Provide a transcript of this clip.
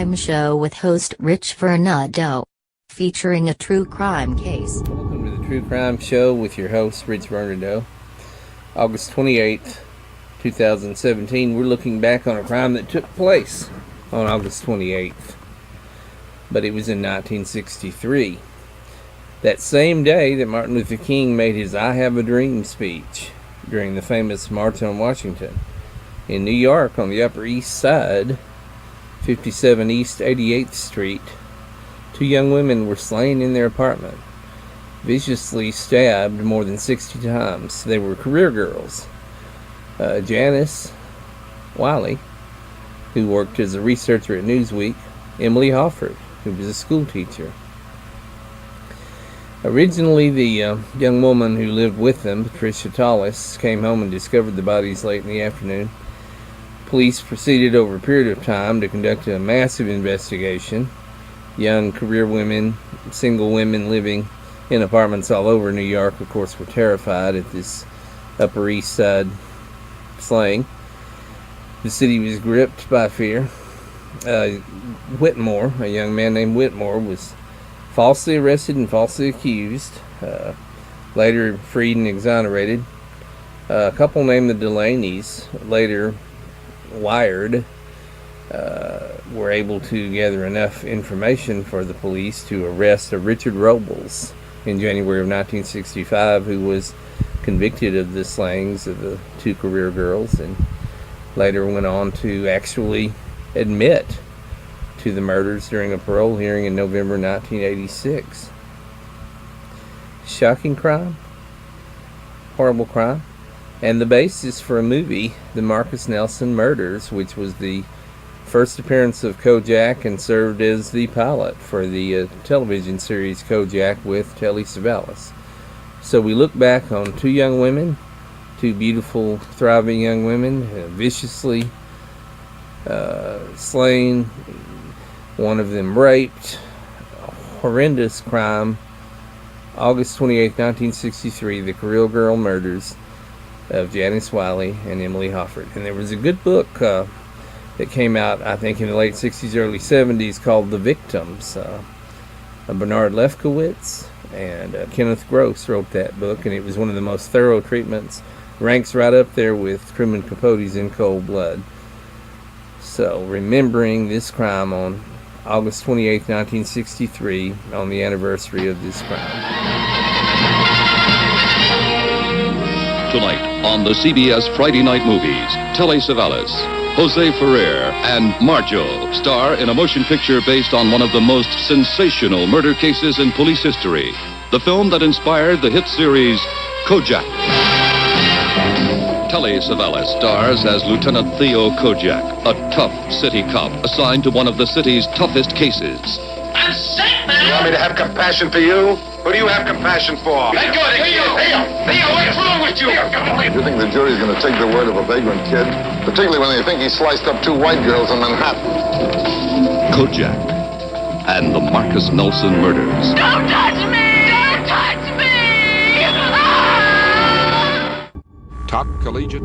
crime show with host Rich Vernadeau, featuring a true crime case. Welcome to the True Crime Show with your host Rich Vernadeau. August 28th, 2017. We're looking back on a crime that took place on August 28th, but it was in 1963. That same day that Martin Luther King made his I Have a Dream speech during the famous March on Washington. In New York, on the Upper East Side, 57 East 88th Street, two young women were slain in their apartment, viciously stabbed more than 60 times. They were career girls. JANICE WYLIE, who worked as a researcher at Newsweek, Emily HOFFERT, who was a school teacher. Originally, the young woman who lived with them, Patricia Tallis, came home and discovered the bodies late in the afternoon. Police proceeded over a period of time to conduct a massive investigation. Young career women, single women living in apartments all over New York, of course, were terrified at this Upper East Side slaying. The city was gripped by fear. Whitmore, a young man named Whitmore, was falsely arrested and falsely accused, later freed and exonerated. A couple named the Delaney's, later wired, were able to gather enough information for the police to arrest a Richard Robles in January of 1965, who was convicted of the slayings of the two career girls and later went on to actually admit to the murders during a parole hearing in November 1986. Shocking crime, horrible crime, and the basis for a movie, The Marcus Nelson Murders, which was the first appearance of Kojak and served as the pilot for the television series Kojak with Telly Savalas. So we look back on two young women, two beautiful, thriving young women, viciously slain, one of them raped. A horrendous crime. August 28, 1963, the career girl murders of Janice Wylie and Emily HOFFERT. And there was a good book that came out, I think, in the late 60s, early 70s called The Victims. Bernard Lefkowitz and Kenneth Gross wrote that book, and it was one of the most thorough treatments. Ranks right up there with Truman Capote's In Cold Blood. So, remembering this crime on August 28, 1963, on the anniversary of this crime. Tonight on the CBS Friday Night Movies, Telly Savalas, Jose Ferrer, and Marjo star in a motion picture based on one of the most sensational murder cases in police history, the film that inspired the hit series Kojak. Telly Savalas stars as Lieutenant Theo Kojak, a tough city cop assigned to one of the city's toughest cases. I'm sick, man! You want me to have compassion for you? Who do you have compassion for? Let go of Theo, what's wrong with you? You think the jury's going to take the word of a vagrant kid? Particularly when they think he sliced up two white girls in Manhattan. Kojak and the Marcus Nelson murders. Don't touch me! Don't touch me! Ah! Top collegiate.